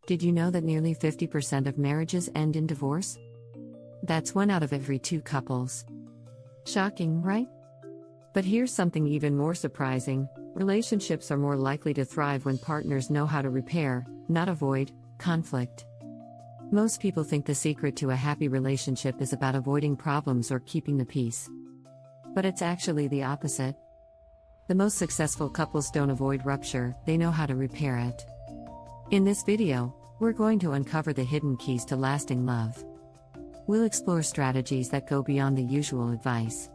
Did you know that nearly 50% of marriages end in divorce? That's 1 out of every 2 couples. Shocking, right? But here's something even more surprising: relationships are more likely to thrive when partners know how to repair, not avoid, conflict. Most people think the secret to a happy relationship is about avoiding problems or keeping the peace. But it's actually the opposite. The most successful couples don't avoid rupture, they know how to repair it. In this video, we're going to uncover the hidden keys to lasting love. We'll explore strategies that go beyond the usual advice.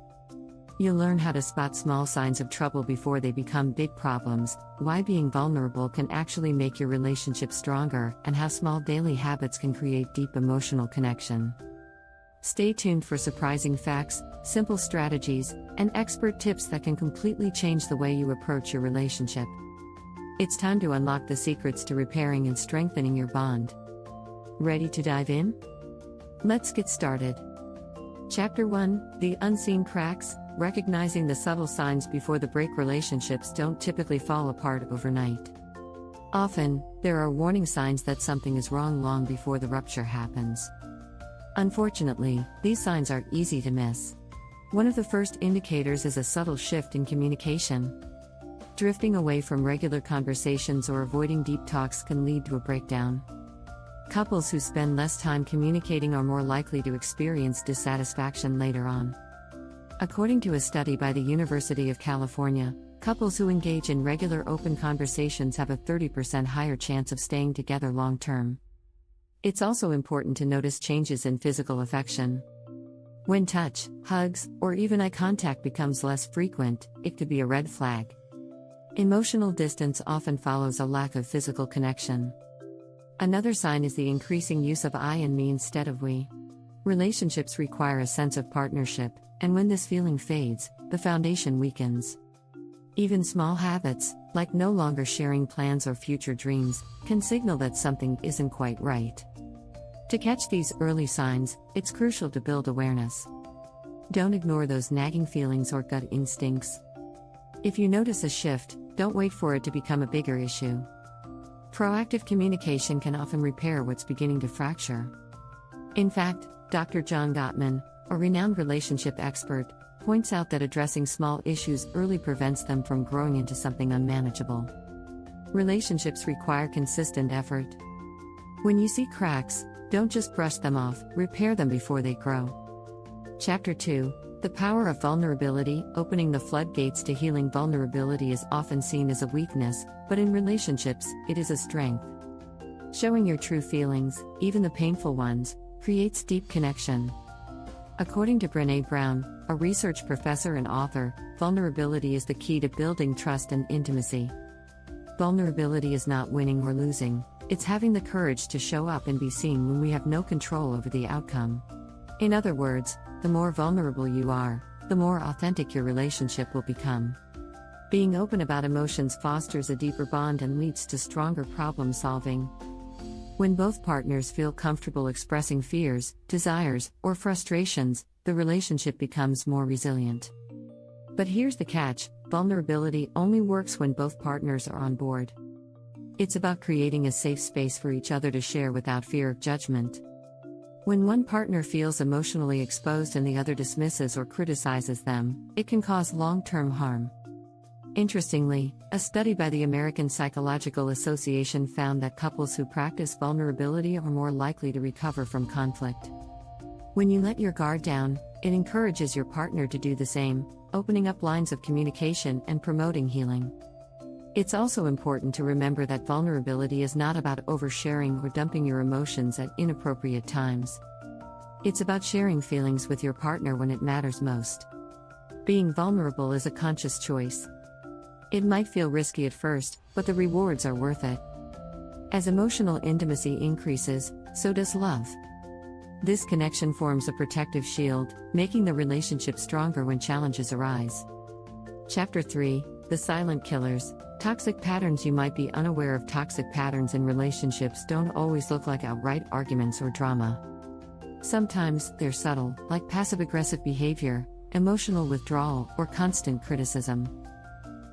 You'll learn how to spot small signs of trouble before they become big problems, why being vulnerable can actually make your relationship stronger, and how small daily habits can create deep emotional connection. Stay tuned for surprising facts, simple strategies, and expert tips that can completely change the way you approach your relationship. It's time to unlock the secrets to repairing and strengthening your bond. Ready to dive in? Let's get started. Chapter 1: The Unseen Cracks. Recognizing the subtle signs before the break. Relationships don't typically fall apart overnight. Often, there are warning signs that something is wrong long before the rupture happens. Unfortunately, these signs are easy to miss. One of the first indicators is a subtle shift in communication. Drifting away from regular conversations or avoiding deep talks can lead to a breakdown. Couples who spend less time communicating are more likely to experience dissatisfaction later on. According to a study by the University of California, couples who engage in regular open conversations have a 30% higher chance of staying together long term. It's also important to notice changes in physical affection. When touch, hugs, or even eye contact becomes less frequent, it could be a red flag. Emotional distance often follows a lack of physical connection. Another sign is the increasing use of I and me instead of we. Relationships require a sense of partnership, and when this feeling fades, the foundation weakens. Even small habits, like no longer sharing plans or future dreams, can signal that something isn't quite right. To catch these early signs, it's crucial to build awareness. Don't ignore those nagging feelings or gut instincts. If you notice a shift, don't wait for it to become a bigger issue. Proactive communication can often repair what's beginning to fracture. In fact, Dr. John Gottman, a renowned relationship expert, points out that addressing small issues early prevents them from growing into something unmanageable. Relationships require consistent effort. When you see cracks, don't just brush them off, repair them before they grow. Chapter 2: The Power of Vulnerability. Opening the floodgates to healing. Vulnerability is often seen as a weakness, but in relationships, it is a strength. Showing your true feelings, even the painful ones, creates deep connection. According to Brené Brown, a research professor and author, vulnerability is the key to building trust and intimacy. Vulnerability is not winning or losing, it's having the courage to show up and be seen when we have no control over the outcome. In other words, the more vulnerable you are, the more authentic your relationship will become. Being open about emotions fosters a deeper bond and leads to stronger problem solving. When both partners feel comfortable expressing fears, desires, or frustrations, the relationship becomes more resilient. But here's the catch: vulnerability only works when both partners are on board. It's about creating a safe space for each other to share without fear of judgment. When one partner feels emotionally exposed and the other dismisses or criticizes them, it can cause long-term harm. Interestingly, a study by the American Psychological Association found that couples who practice vulnerability are more likely to recover from conflict. When you let your guard down, it encourages your partner to do the same, opening up lines of communication and promoting healing. It's also important to remember that vulnerability is not about oversharing or dumping your emotions at inappropriate times. It's about sharing feelings with your partner when it matters most. Being vulnerable is a conscious choice. It might feel risky at first, but the rewards are worth it. As emotional intimacy increases, so does love. This connection forms a protective shield, making the relationship stronger when challenges arise. Chapter 3: The Silent Killers. Toxic patterns. You might be unaware of toxic patterns in relationships don't always look like outright arguments or drama. Sometimes, they're subtle, like passive-aggressive behavior, emotional withdrawal, or constant criticism.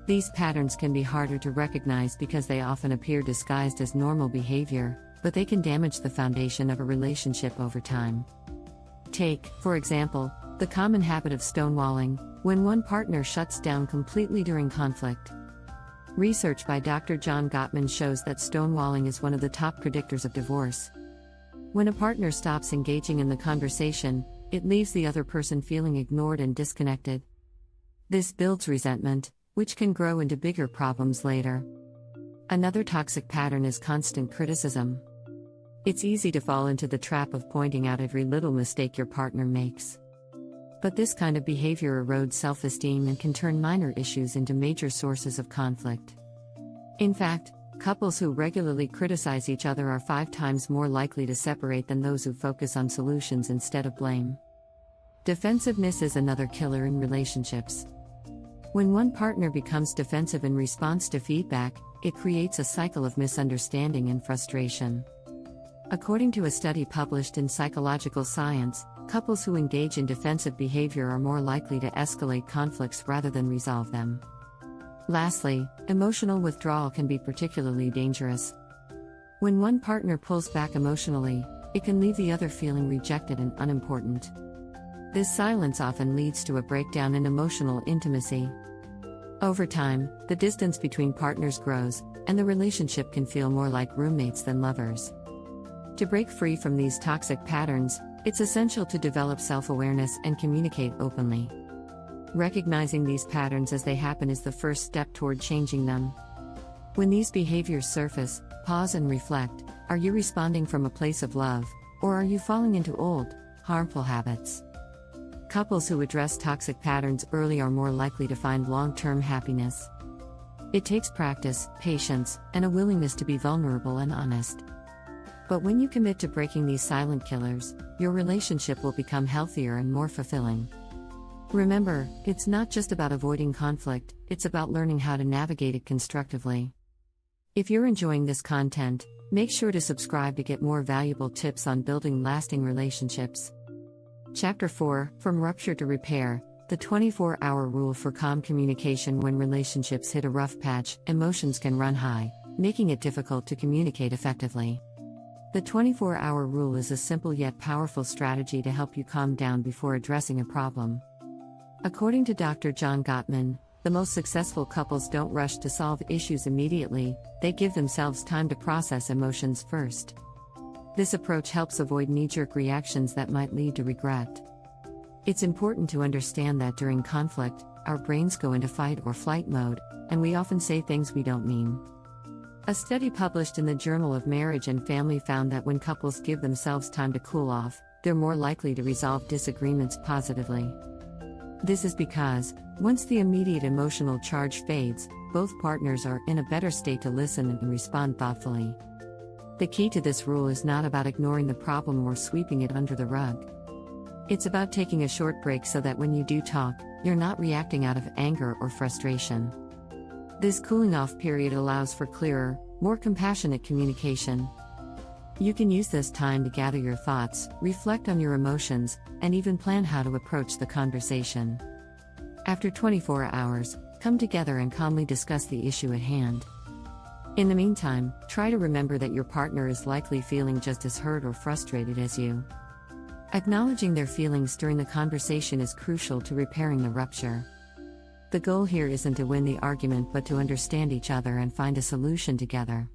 These patterns can be harder to recognize because they often appear disguised as normal behavior, but they can damage the foundation of a relationship over time. Take, for example, the common habit of stonewalling, when one partner shuts down completely during conflict. Research by Dr. John Gottman shows that stonewalling is one of the top predictors of divorce. When a partner stops engaging in the conversation, it leaves the other person feeling ignored and disconnected. This builds resentment, which can grow into bigger problems later. Another toxic pattern is constant criticism. It's easy to fall into the trap of pointing out every little mistake your partner makes. But this kind of behavior erodes self-esteem and can turn minor issues into major sources of conflict. In fact, couples who regularly criticize each other are 5 times more likely to separate than those who focus on solutions instead of blame. Defensiveness is another killer in relationships. When one partner becomes defensive in response to feedback, it creates a cycle of misunderstanding and frustration. According to a study published in Psychological Science, couples who engage in defensive behavior are more likely to escalate conflicts rather than resolve them. Lastly, emotional withdrawal can be particularly dangerous. When one partner pulls back emotionally, it can leave the other feeling rejected and unimportant. This silence often leads to a breakdown in emotional intimacy. Over time, the distance between partners grows, and the relationship can feel more like roommates than lovers. To break free from these toxic patterns, it's essential to develop self-awareness and communicate openly. Recognizing these patterns as they happen is the first step toward changing them. When these behaviors surface, pause and reflect. Are you responding from a place of love, or are you falling into old, harmful habits? Couples who address toxic patterns early are more likely to find long-term happiness. It takes practice, patience, and a willingness to be vulnerable and honest. But when you commit to breaking these silent killers, your relationship will become healthier and more fulfilling. Remember, it's not just about avoiding conflict, it's about learning how to navigate it constructively. If you're enjoying this content, make sure to subscribe to get more valuable tips on building lasting relationships. Chapter 4, From Rupture to Repair, the 24-hour rule for calm communication. When relationships hit a rough patch, emotions can run high, making it difficult to communicate effectively. The 24-hour rule is a simple yet powerful strategy to help you calm down before addressing a problem. According to Dr. John Gottman, the most successful couples don't rush to solve issues immediately, they give themselves time to process emotions first. This approach helps avoid knee-jerk reactions that might lead to regret. It's important to understand that during conflict, our brains go into fight or flight mode, and we often say things we don't mean. A study published in the Journal of Marriage and Family found that when couples give themselves time to cool off, they're more likely to resolve disagreements positively. This is because, once the immediate emotional charge fades, both partners are in a better state to listen and respond thoughtfully. The key to this rule is not about ignoring the problem or sweeping it under the rug. It's about taking a short break so that when you do talk, you're not reacting out of anger or frustration. This cooling off period allows for clearer, more compassionate communication. You can use this time to gather your thoughts, reflect on your emotions, and even plan how to approach the conversation. After 24 hours, come together and calmly discuss the issue at hand. In the meantime, try to remember that your partner is likely feeling just as hurt or frustrated as you. Acknowledging their feelings during the conversation is crucial to repairing the rupture. The goal here isn't to win the argument but to understand each other and find a solution together.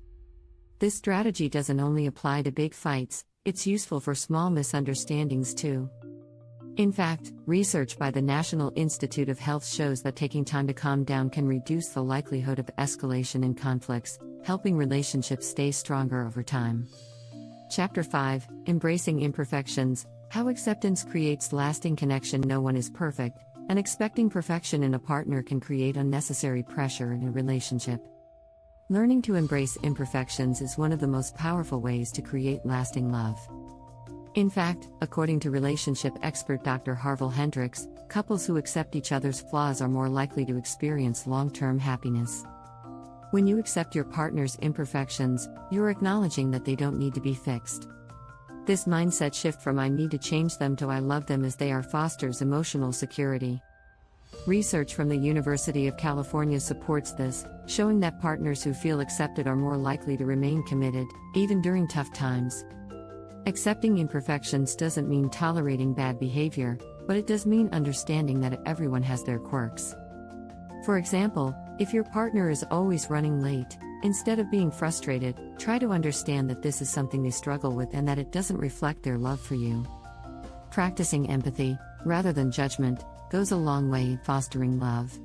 This strategy doesn't only apply to big fights, it's useful for small misunderstandings too. In fact, research by the National Institute of Health shows that taking time to calm down can reduce the likelihood of escalation in conflicts, helping relationships stay stronger over time. Chapter 5, Embracing Imperfections, How Acceptance Creates Lasting Connection. No one is perfect, and expecting perfection in a partner can create unnecessary pressure in a relationship. Learning to embrace imperfections is one of the most powerful ways to create lasting love. In fact, according to relationship expert Dr. Harville Hendricks, couples who accept each other's flaws are more likely to experience long-term happiness. When you accept your partner's imperfections, you're acknowledging that they don't need to be fixed. This mindset shift from "I need to change them" to "I love them as they are" fosters emotional security. Research from the University of California supports this, showing that partners who feel accepted are more likely to remain committed, even during tough times. Accepting imperfections doesn't mean tolerating bad behavior, but it does mean understanding that everyone has their quirks. For example, if your partner is always running late, instead of being frustrated, try to understand that this is something they struggle with and that it doesn't reflect their love for you. Practicing empathy, rather than judgment, goes a long way in fostering love.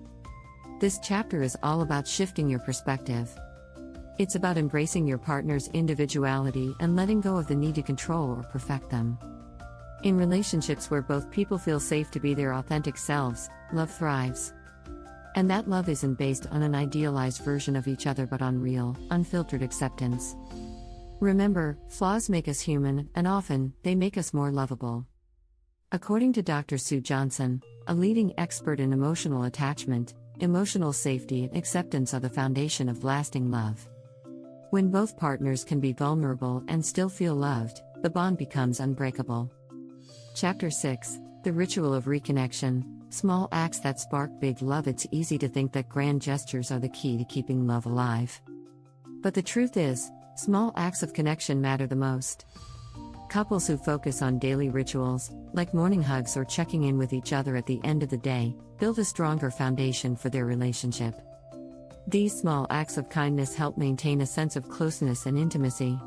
This chapter is all about shifting your perspective. It's about embracing your partner's individuality and letting go of the need to control or perfect them. In relationships where both people feel safe to be their authentic selves, love thrives. And that love isn't based on an idealized version of each other but on real, unfiltered acceptance. Remember, flaws make us human, and often, they make us more lovable. According to Dr. Sue Johnson, a leading expert in emotional attachment, emotional safety and acceptance are the foundation of lasting love. When both partners can be vulnerable and still feel loved, the bond becomes unbreakable. Chapter 6: The Ritual of Reconnection. Small acts that spark big love. It's easy to think that grand gestures are the key to keeping love alive. But the truth is, small acts of connection matter the most. Couples who focus on daily rituals, like morning hugs or checking in with each other at the end of the day, build a stronger foundation for their relationship. These small acts of kindness help maintain a sense of closeness and intimacy.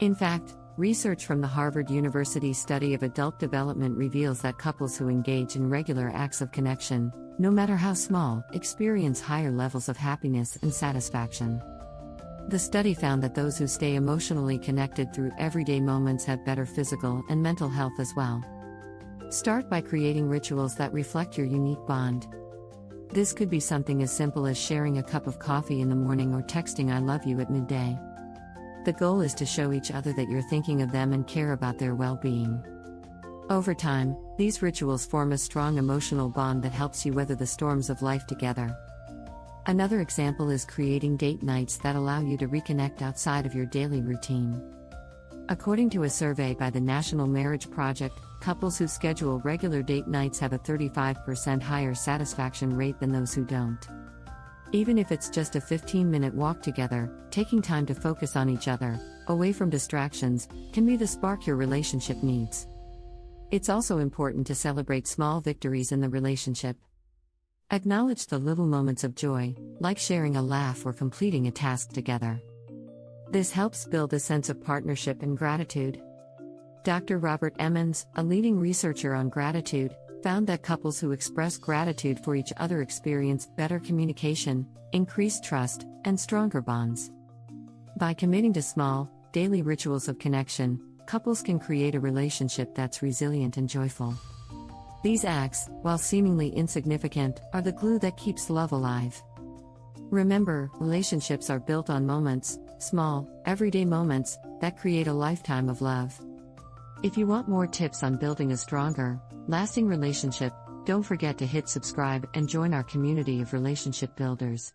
In fact, research from the Harvard University study of adult development reveals that couples who engage in regular acts of connection, no matter how small, experience higher levels of happiness and satisfaction. The study found that those who stay emotionally connected through everyday moments have better physical and mental health as well. Start by creating rituals that reflect your unique bond. This could be something as simple as sharing a cup of coffee in the morning or texting "I love you" at midday. The goal is to show each other that you're thinking of them and care about their well-being. Over time, these rituals form a strong emotional bond that helps you weather the storms of life together. Another example is creating date nights that allow you to reconnect outside of your daily routine. According to a survey by the National Marriage Project, couples who schedule regular date nights have a 35% higher satisfaction rate than those who don't. Even if it's just a 15-minute walk together, taking time to focus on each other, away from distractions, can be the spark your relationship needs. It's also important to celebrate small victories in the relationship. Acknowledge the little moments of joy, like sharing a laugh or completing a task together. This helps build a sense of partnership and gratitude. Dr. Robert Emmons, a leading researcher on gratitude, found that couples who express gratitude for each other experience better communication, increased trust, and stronger bonds. By committing to small, daily rituals of connection, couples can create a relationship that's resilient and joyful. These acts, while seemingly insignificant, are the glue that keeps love alive. Remember, relationships are built on moments, small, everyday moments, that create a lifetime of love. If you want more tips on building a stronger, lasting relationship, don't forget to hit subscribe and join our community of relationship builders.